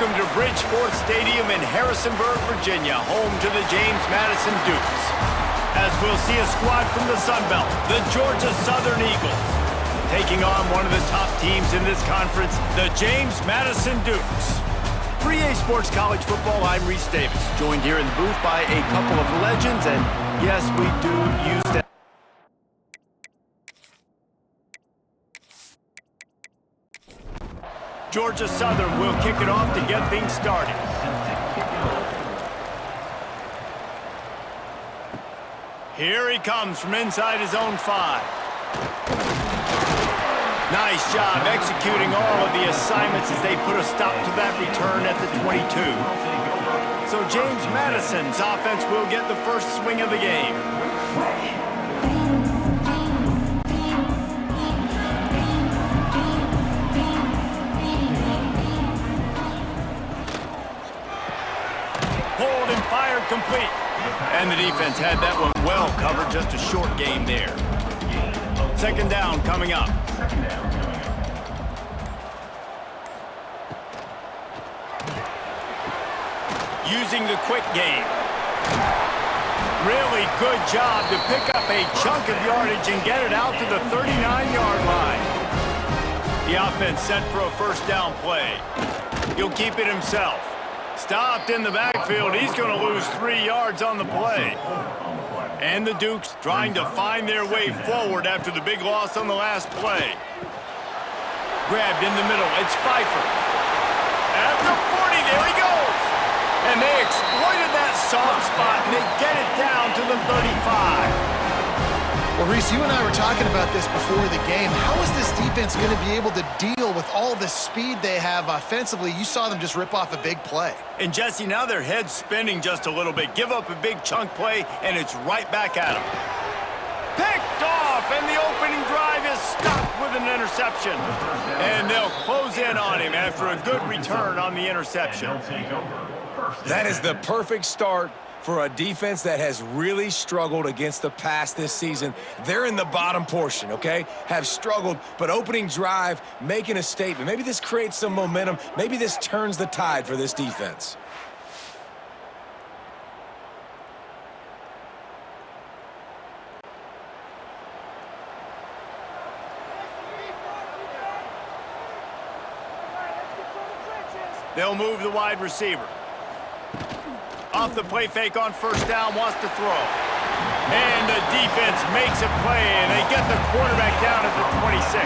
Welcome to Bridgeport Stadium in Harrisonburg, Virginia, home to the James Madison Dukes. As we'll see a squad from the Sun Belt, the Georgia Southern Eagles, taking on one of the top teams in this conference, the James Madison Dukes. For EA Sports College Football, I'm Reese Davis, joined here in the booth by a couple of legends, and yes, we do use that. Georgia Southern will kick it off to get things started. Here he comes from inside his own 5. Nice job executing all of the assignments as they put a stop to that return at the 22. So James Madison's offense will get the first swing of the game. Hold and fire complete. And the defense had that one well covered, just a short game there. Second down coming up. Using the quick game. Really good job to pick up a chunk of yardage and get it out to the 39-yard line. The offense set for a first down play. He'll keep it himself. Stopped in the backfield. He's going to lose 3 yards on the play. And the Dukes trying to find their way forward after the big loss on the last play. Grabbed in the middle. It's Pfeiffer. At the 40, there he goes. And they exploited that soft spot, and they get it down to the 35. Well, Reese, you and I were talking about this before the game. How is this defense going to be able to deal with all the speed they have offensively? You saw them just rip off a big play. And, Jesse, now their head's spinning just a little bit. Give up a big chunk play, and it's right back at them. Picked off, and the opening drive is stopped with an interception. And they'll close in on him after a good return on the interception. That is the perfect start for a defense that has really struggled against the pass this season. They're in the bottom portion, okay? Have struggled, but opening drive, making a statement. Maybe this creates some momentum. Maybe this turns the tide for this defense. They'll move the wide receiver. Off the play fake on first down, wants to throw. And the defense makes a play, and they get the quarterback down at the 26.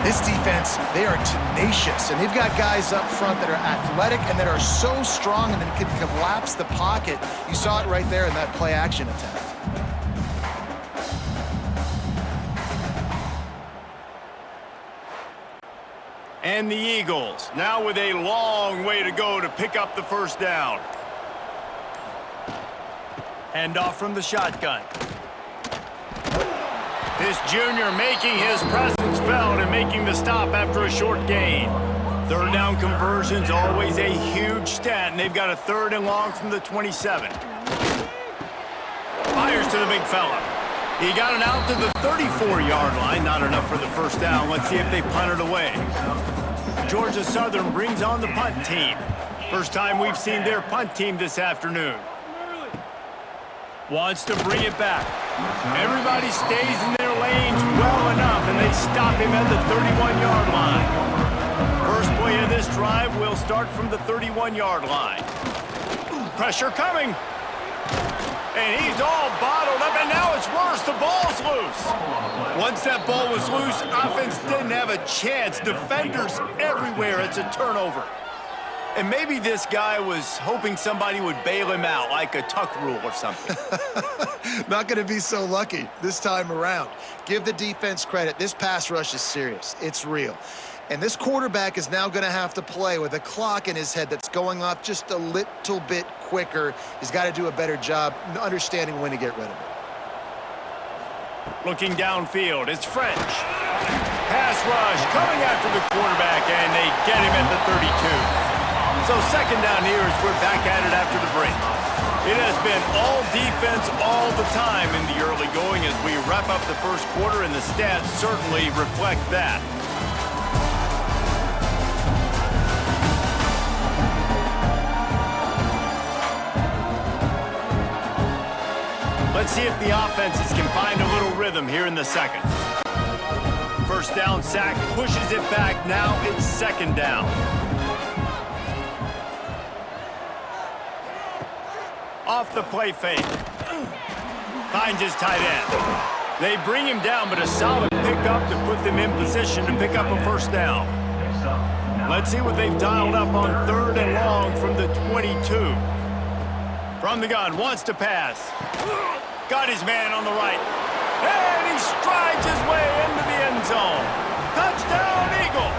This defense, they are tenacious, and they've got guys up front that are athletic and that are so strong and that can collapse the pocket. You saw it right there in that play-action attempt. And the Eagles, now with a long way to go to pick up the first down. Handoff from the shotgun. This junior making his presence felt and making the stop after a short gain. Third down conversion's always a huge stat, and they've got a third and long from the 27. Fires to the big fella. He got it out to the 34-yard line. Not enough for the first down. Let's see if they punt it away. Georgia Southern brings on the punt team. First time we've seen their punt team this afternoon. Wants to bring it back. Everybody stays in their lanes well enough, and they stop him at the 31-yard line. First play of this drive will start from the 31-yard line. Pressure coming. And he's all bottled up, and now it's worse. The ball's loose. Once that ball was loose, offense didn't have a chance. Defenders everywhere. It's a turnover. And maybe this guy was hoping somebody would bail him out, like a tuck rule or something. Not going to be so lucky this time around. Give the defense credit. This pass rush is serious. It's real. And this quarterback is now going to have to play with a clock in his head that's going off just a little bit quicker. He's got to do a better job understanding when to get rid of it. Looking downfield, it's French. Pass rush coming after the quarterback, and they get him at the 32. So second down here as we're back at it after the break. It has been all defense all the time in the early going as we wrap up the first quarter, and the stats certainly reflect that. Let's see if the offenses can find a little rhythm here in the second. First down sack, pushes it back. Now it's second down. Off the play fake. Finds his tight end. They bring him down, but a solid pickup to put them in position to pick up a first down. Let's see what they've dialed up on 3rd and long from the 22. From the gun, wants to pass. Got his man on the right. And he strides his way into the end zone. Touchdown, Eagles!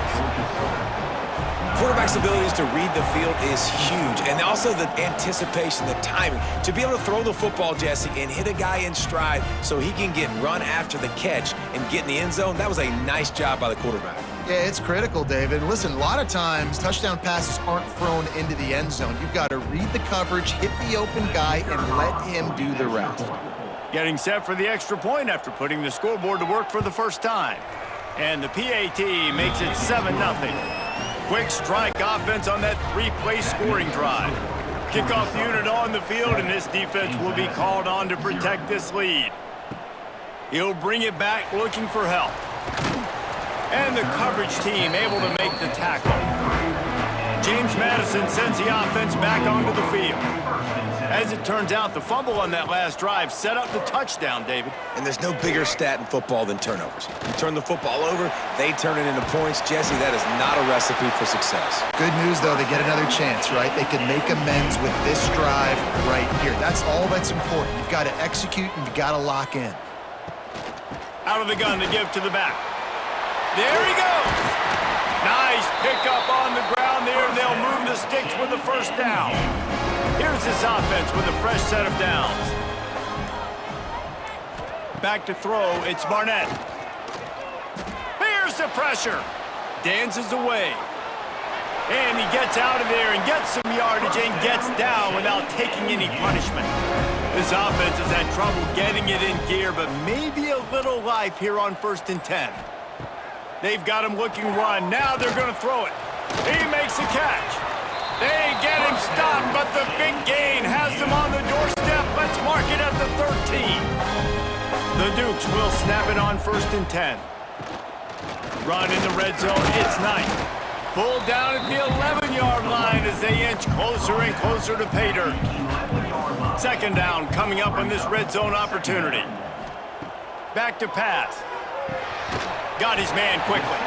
Quarterback's abilities to read the field is huge, and also the anticipation, the timing. To be able to throw the football, Jesse, and hit a guy in stride so he can get run after the catch and get in the end zone, that was a nice job by the quarterback. Yeah, it's critical, David. Listen, a lot of times touchdown passes aren't thrown into the end zone. You've got to read the coverage, hit the open guy, and let him do the rest. Getting set for the extra point after putting the scoreboard to work for the first time. And the PAT makes it 7-0. Quick strike offense on that 3-play scoring drive. Kickoff unit on the field, and this defense will be called on to protect this lead. He'll bring it back looking for help. And the coverage team able to make the tackle. James Madison sends the offense back onto the field. As it turns out, the fumble on that last drive set up the touchdown, David. And there's no bigger stat in football than turnovers. You turn the football over, they turn it into points. Jesse, that is not a recipe for success. Good news, though, they get another chance, right? They can make amends with this drive right here. That's all that's important. You've got to execute and you've got to lock in. Out of the gun to give to the back. There he goes. Nice pickup on the ground there. They'll move the sticks with the first down. Here's this offense with a fresh set of downs. Back to throw, it's Barnett. Here's the pressure. Dances away. And he gets out of there and gets some yardage and gets down without taking any punishment. This offense has had trouble getting it in gear, but maybe a little life here on 1st and 10. They've got him looking run. Now they're going to throw it. He makes the catch. They get him stopped, but the big gain has them on the doorstep. Let's mark it at the 13. The Dukes will snap it on 1st and 10. Run in the red zone. It's Knight. Pulled down at the 11-yard line as they inch closer and closer to pay dirt. Second down coming up on this red zone opportunity. Back to pass. Got his man quickly.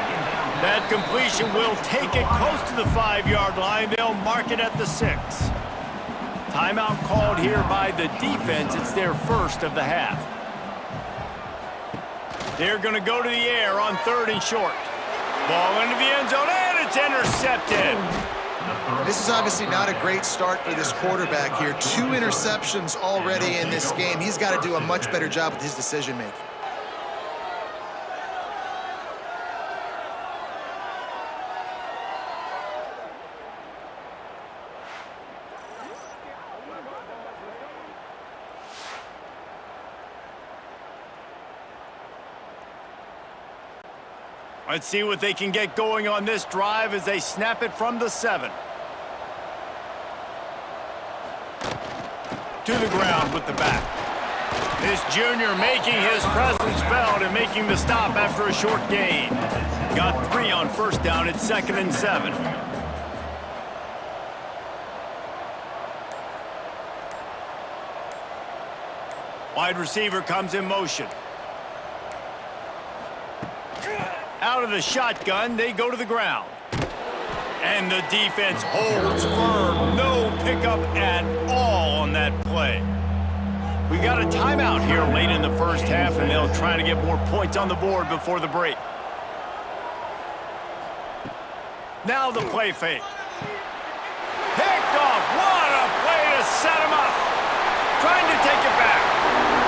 That completion will take it close to the 5-yard line. They'll mark it at the 6. Timeout called here by the defense. It's their first of the half. They're going to go to the air on 3rd and short. Ball into the end zone, and it's intercepted. This is obviously not a great start for this quarterback here. 2 interceptions already in this game. He's got to do a much better job with his decision-making. Let's see what they can get going on this drive as they snap it from the 7. To the ground with the back. This junior making his presence felt and making the stop after a short gain. Got 3 on first down. It's 2nd and 7. Wide receiver comes in motion. Out of the shotgun, they go to the ground. And the defense holds firm. No pickup at all on that play. We got a timeout here late in the first half, and they'll try to get more points on the board before the break. Now the play fake. Picked off. What a play to set him up. Trying to take it back.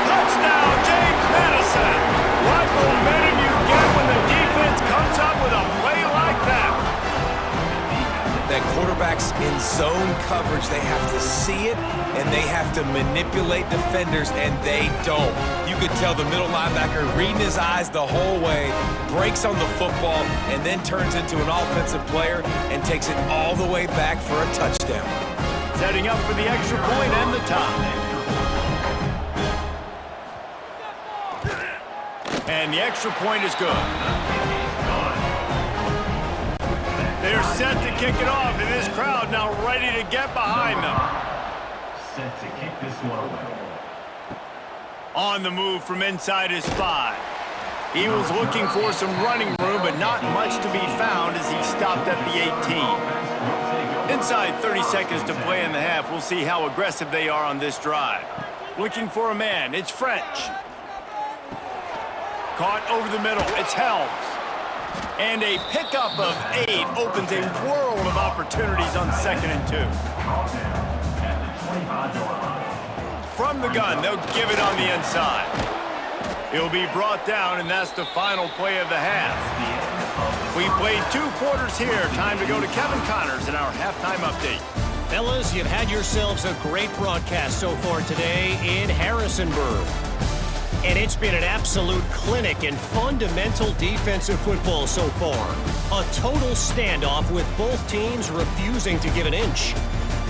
Touchdown, James Madison. What momentum you get when the defense comes up with a play like that. That quarterback's in zone coverage. They have to see it, and they have to manipulate defenders, and they don't. You could tell the middle linebacker reading his eyes the whole way, breaks on the football, and then turns into an offensive player and takes it all the way back for a touchdown. Setting up for the extra point and the tie. And the extra point is good. They're set to kick it off, and this crowd now ready to get behind them. Set to kick this one away. On the move from inside his 5. He was looking for some running room, but not much to be found as he stopped at the 18. Inside 30 seconds to play in the half. We'll see how aggressive they are on this drive. Looking for a man. It's French. Caught over the middle. It's Helms. And a pickup of 8 opens a world of opportunities on 2nd and 2. From the gun, they'll give it on the inside. He'll be brought down, and that's the final play of the half. We've played 2 quarters here. Time to go to Kevin Connors in our halftime update. Fellas, you've had yourselves a great broadcast so far today in Harrisonburg. And it's been an absolute clinic in fundamental defensive football so far. A total standoff with both teams refusing to give an inch.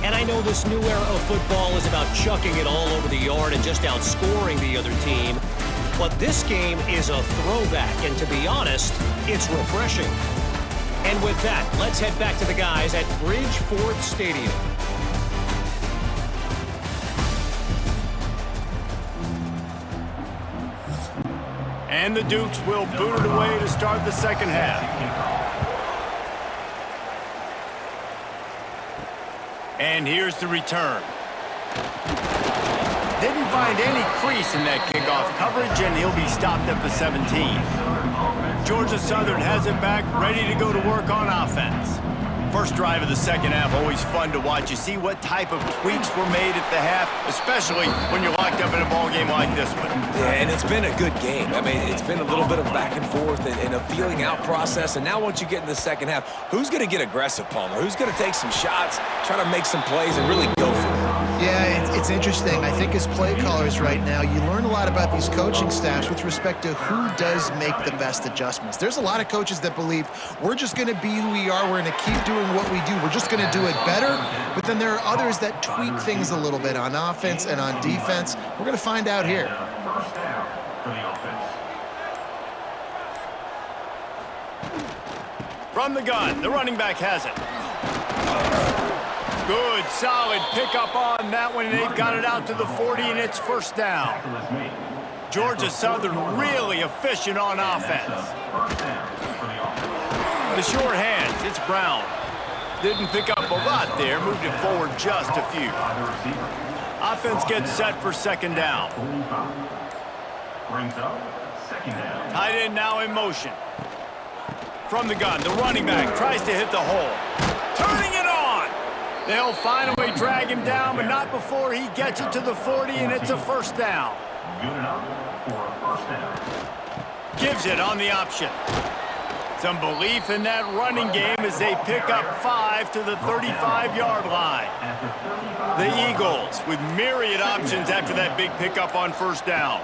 And I know this new era of football is about chucking it all over the yard and just outscoring the other team. But this game is a throwback, and to be honest, it's refreshing. And with that, let's head back to the guys at Bridgeford Stadium. And the Dukes will boot it away to start the second half. And here's the return. Didn't find any crease in that kickoff coverage, and he'll be stopped at the 17. Georgia Southern has it back, ready to go to work on offense. First drive of the second half, always fun to watch. You see what type of tweaks were made at the half, especially when you're locked up in a ball game like this one. Yeah, and it's been a good game. I mean, it's been a little bit of back and forth and a feeling out process. And now once you get in the second half, who's going to get aggressive, Palmer? Who's going to take some shots, try to make some plays, and really go for it? Yeah, it's interesting. I think as play callers right now, you learn a lot about these coaching staffs with respect to who does make the best adjustments. There's a lot of coaches that believe we're just going to be who we are. We're going to keep doing what we do. We're just going to do it better. But then there are others that tweak things a little bit on offense and on defense. We're going to find out here. First down for the offense. From the gun, the running back has it. Good, solid pickup on that one, and they've got it out to the 40, and it's first down. Georgia Southern really efficient on offense. The short hands, it's Brown. Didn't pick up a lot there, moved it forward just a few. Offense gets set for second down. Brings up second down. Tight end now in motion. From the gun, the running back tries to hit the hole. Turning it on! They'll finally drag him down, but not before he gets it to the 40, and it's a first down. Good enough for a first down. Gives it on the option. Some belief in that running game as they pick up 5 to the 35-yard line. The Eagles with myriad options after that big pickup on first down.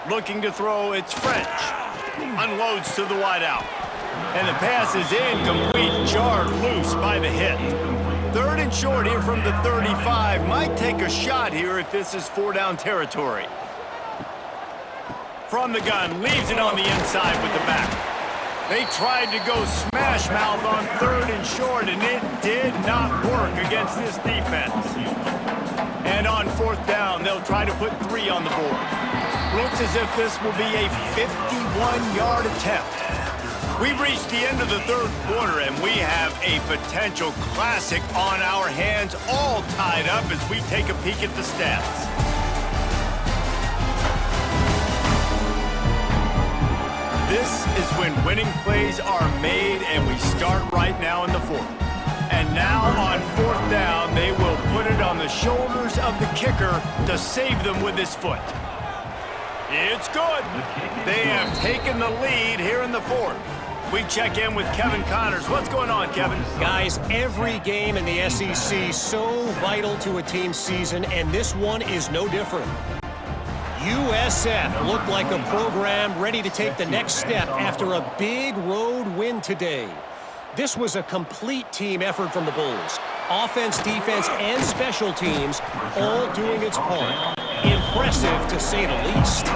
Looking to throw, it's French. Unloads to the wideout. And the pass is incomplete, jarred loose by the hit. Third and short here from the 35. Might take a shot here if this is 4-down territory. From the gun, leaves it on the inside with the back. They tried to go smash mouth on third and short, and it did not work against this defense. And on fourth down, they'll try to put 3 on the board. Looks as if this will be a 51-yard attempt. We've reached the end of the third quarter, and we have a potential classic on our hands, all tied up as we take a peek at the stats. This is when winning plays are made, and we start right now in the fourth. And now on fourth down, they will put it on the shoulders of the kicker to save them with his foot. It's good. They have taken the lead here in the fourth. We check in with Kevin Connors. What's going on, Kevin? Guys, every game in the SEC so vital to a team's season, and this one is no different. USF looked like a program ready to take the next step after a big road win today. This was a complete team effort from the Bulls. Offense, defense, and special teams all doing its part. Impressive, to say the least.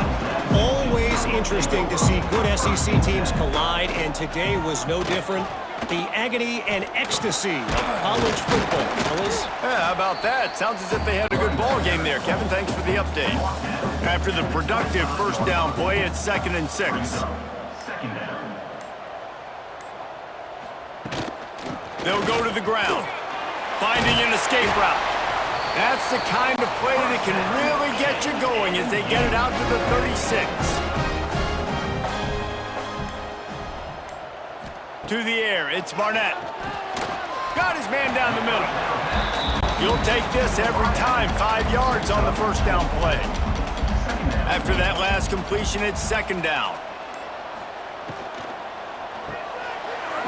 Always always interesting to see good SEC teams collide, and today was no different. The agony and ecstasy of college football, fellas. Yeah, how about that? Sounds as if they had a good ball game there. Kevin, thanks for the update. After the productive first down play, it's 2nd and 6. Second down. They'll go to the ground, finding an escape route. That's the kind of play that can really get you going as they get it out to the 36. To the air, it's Barnett. Got his man down the middle. You'll take this every time, 5 yards on the first down play. After that last completion, it's 2nd down.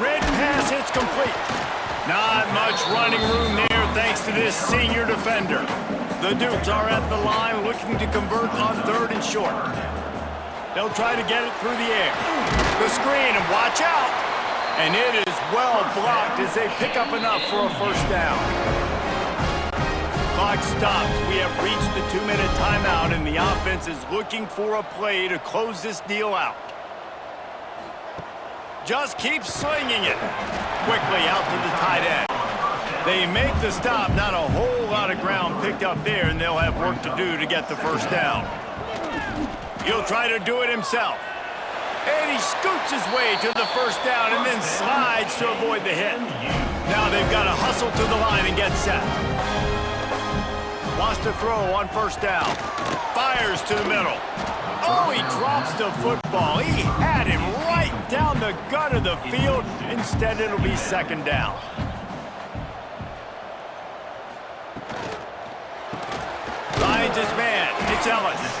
Red pass hits complete. Not much running room there thanks to this senior defender. The Dukes are at the line looking to convert on 3rd and short. They'll try to get it through the air. The screen, and watch out! And it is well blocked as they pick up enough for a first down. Clock stops. We have reached the 2-minute timeout, and the offense is looking for a play to close this deal out. Just keep slinging it. Quickly out to the tight end. They make the stop. Not a whole lot of ground picked up there, and they'll have work to do to get the first down. He'll try to do it himself. And he scoots his way to the first down and then slides to avoid the hit. Now they've got to hustle to the line and get set. Wants to throw on first down. Fires to the middle. Oh, he drops the football. He had him right down the gut of the field. Instead, it'll be 2nd down. Finds his man. It's Ellis.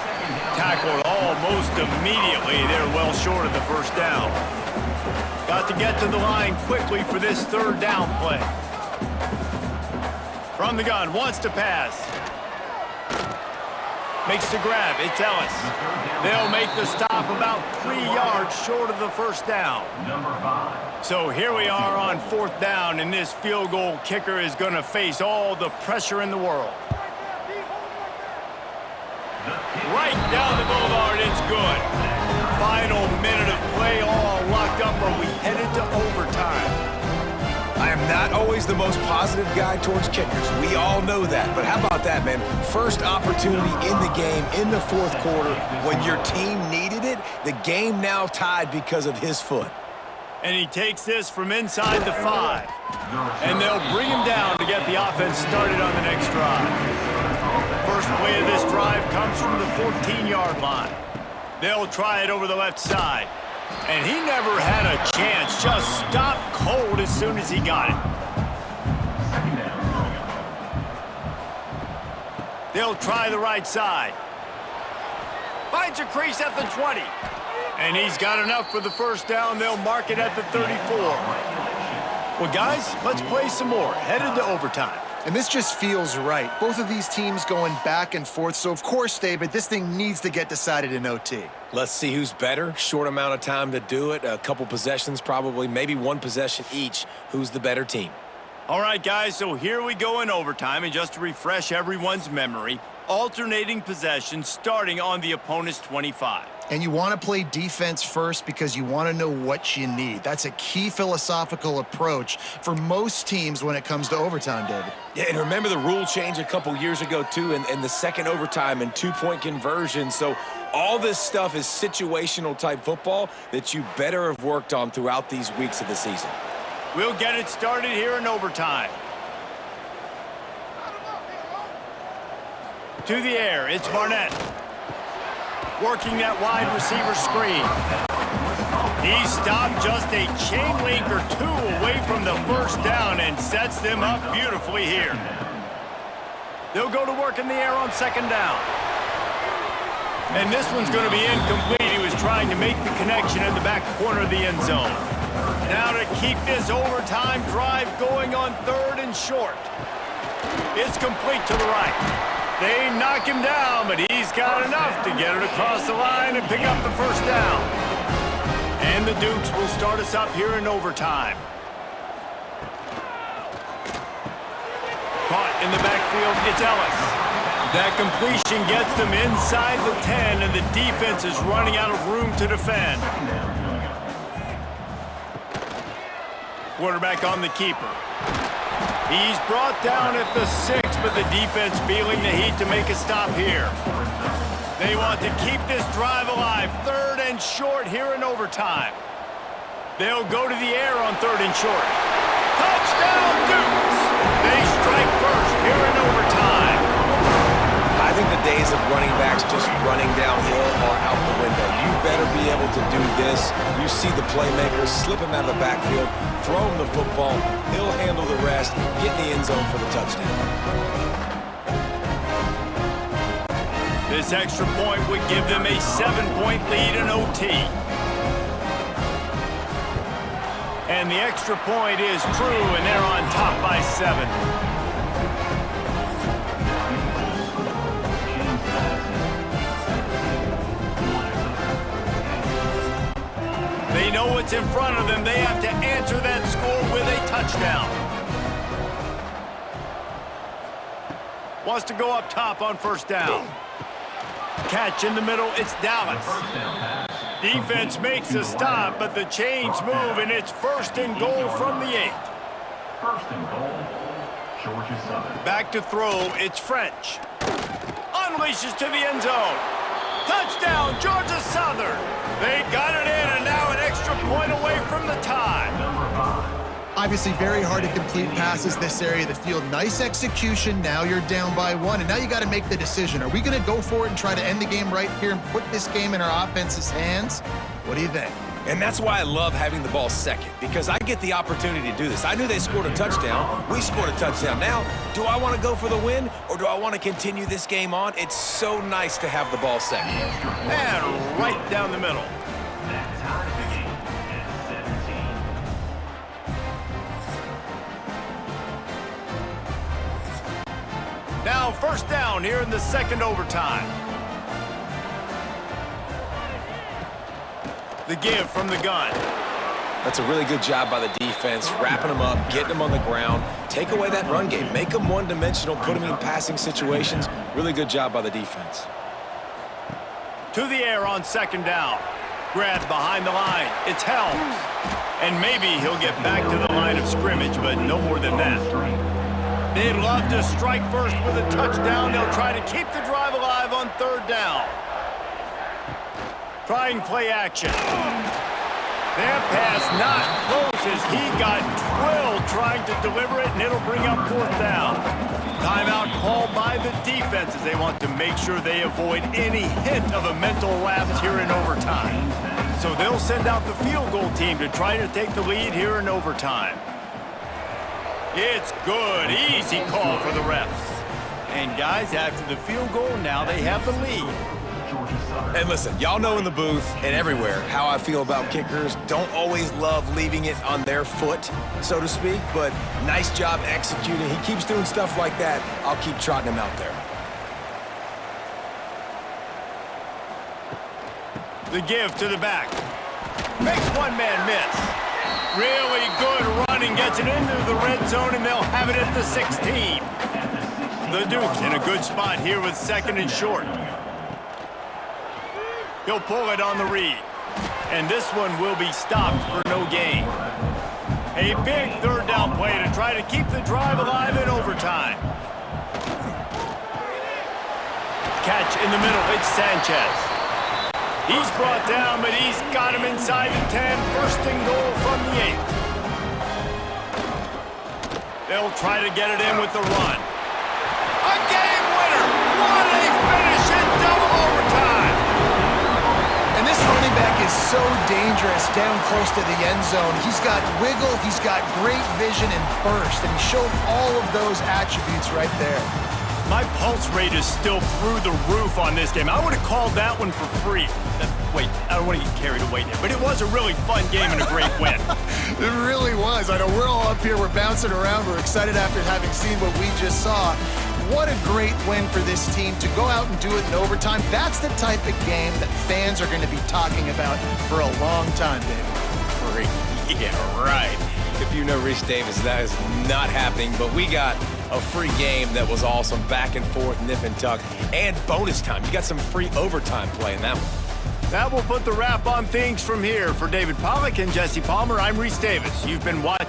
Tackled almost immediately. They're well short of the first down. Got to get to the line quickly for this 3rd down play. From the gun, wants to pass. Makes the grab. It's Ellis. They'll make the stop about 3 yards short of the first down. Number 5. So here we are on 4th down, and this field goal kicker is going to face all the pressure in the world. Right down the boulevard, it's good. Final minute of play, all locked up. Are we headed to overtime? I am not always the most positive guy towards kickers. We all know that. But how about that, man? First opportunity in the game, in the 4th quarter, when your team needed it, the game now tied because of his foot. And he takes this from inside the 5. And they'll bring him down to get the offense started on the next drive. First play of this drive comes from the 14-yard line. They'll try it over the left side. And he never had a chance. Just stopped cold as soon as he got it. They'll try the right side. Finds a crease at the 20. And he's got enough for the first down. They'll mark it at the 34. Well, guys, let's play some more. Headed to overtime. And this just feels right. Both of these teams going back and forth. So, of course, David, this thing needs to get decided in OT. Let's see who's better. Short amount of time to do it. A couple possessions probably, maybe 1 possession each. Who's the better team? All right, guys, so here we go in overtime. And just to refresh everyone's memory, alternating possessions starting on the opponent's 25. And you want to play defense first because you want to know what you need. That's a key philosophical approach for most teams when it comes to overtime, David. Yeah, and remember the rule change a couple years ago, too, and the second overtime and 2-point conversion. So all this stuff is situational type football that you better have worked on throughout these weeks of the season. We'll get it started here in overtime. To the air, it's Barnett. Working that wide receiver screen. He stopped just a chain link or 2 away from the first down and sets them up beautifully here. They'll go to work in the air on 2nd down. And this one's going to be incomplete. He was trying to make the connection in the back corner of the end zone. Now to keep this overtime drive going on 3rd and short. It's complete to the right. They knock him down, but he's got enough to get it across the line and pick up the first down. And the Dukes will start us up here in overtime. Caught in the backfield, it's Ellis. That completion gets them inside the 10, and the defense is running out of room to defend. Quarterback on the keeper. He's brought down at the 6, but the defense feeling the heat to make a stop here. They want to keep this drive alive. 3rd and short here in overtime. They'll go to the air on 3rd and short. Touchdown, Dukes! They strike first here in overtime. I think the days of running backs just running downhill are out the window. You better be able to do this. You see the playmakers slip him out of the backfield, throw him the football, he'll handle the rest, get in the end zone for the touchdown. This extra point would give them a 7-point lead in OT. And the extra point is true, and they're on top by 7. They know what's in front of them. They have to answer that score with a touchdown. Wants to go up top on 1st down. Catch in the middle, it's Dallas. Defense makes a stop, but the chains move, and it's 1st and goal from the 8. 1st and goal, Georgia Southern. Back to throw, it's French. Unleashes to the end zone. Touchdown, Georgia Southern. They got it in, and now an extra point away from the tie. Number 5. Obviously very hard to complete passes this area of the field. Nice execution. Now you're down by 1, and now you got to make the decision. Are we going to go for it and try to end the game right here and put this game in our offense's hands? What do you think? And that's why I love having the ball second, because I get the opportunity to do this. I knew they scored a touchdown. We scored a touchdown. Now, do I want to go for the win, or do I want to continue this game on? It's so nice to have the ball second. And right down the middle. That ties the game at 17. Now 1st down here in the 2nd overtime. The give from the gun. That's a really good job by the defense, wrapping them up, getting them on the ground. Take away that run game. Make them one-dimensional, put them in passing situations. Really good job by the defense. To the air on 2nd down. Grabbed behind the line. It's Helms. And maybe he'll get back to the line of scrimmage, but no more than that. They'd love to strike first with a touchdown. They'll try to keep the drive alive on 3rd down. Trying play action. That pass not close as he got twirled trying to deliver it, and it'll bring up 4th down. Timeout called by the defense as they want to make sure they avoid any hint of a mental lapse here in overtime. So they'll send out the field goal team to try to take the lead here in overtime. It's good. Easy call for the refs. And guys, after the field goal, now they have the lead. And listen, y'all know in the booth and everywhere how I feel about kickers. Don't always love leaving it on their foot, so to speak, but nice job executing. He keeps doing stuff like that. I'll keep trotting him out there. The give to the back. Makes one man miss. Really good running, gets it into the red zone, and they'll have it at the 16. The Dukes in a good spot here with 2nd and short. He'll pull it on the read. And this one will be stopped for no gain. A big 3rd down play to try to keep the drive alive in overtime. Catch in the middle, it's Sanchez. He's brought down, but he's got him inside the 10. 1st and goal from the 8. They'll try to get it in with the run. A game winner! What a finish in double overtime! And this running back is so dangerous down close to the end zone. He's got wiggle, he's got great vision and burst, and he showed all of those attributes right there. My pulse rate is still through the roof on this game. I would have called that one for free. Wait, I don't want to get carried away here, but it was a really fun game and a great win. It really was. I know we're all up here, we're bouncing around, we're excited after having seen what we just saw. What a great win for this team to go out and do it in overtime. That's the type of game that fans are going to be talking about for a long time, baby. Free. Yeah, right. If you know Rich Davis, that is not happening, but we got a free game that was awesome, back and forth, nip and tuck, and bonus time. You got some free overtime play in that one. That will put the wrap on things from here. For David Pollack and Jesse Palmer, I'm Reese Davis. You've been watching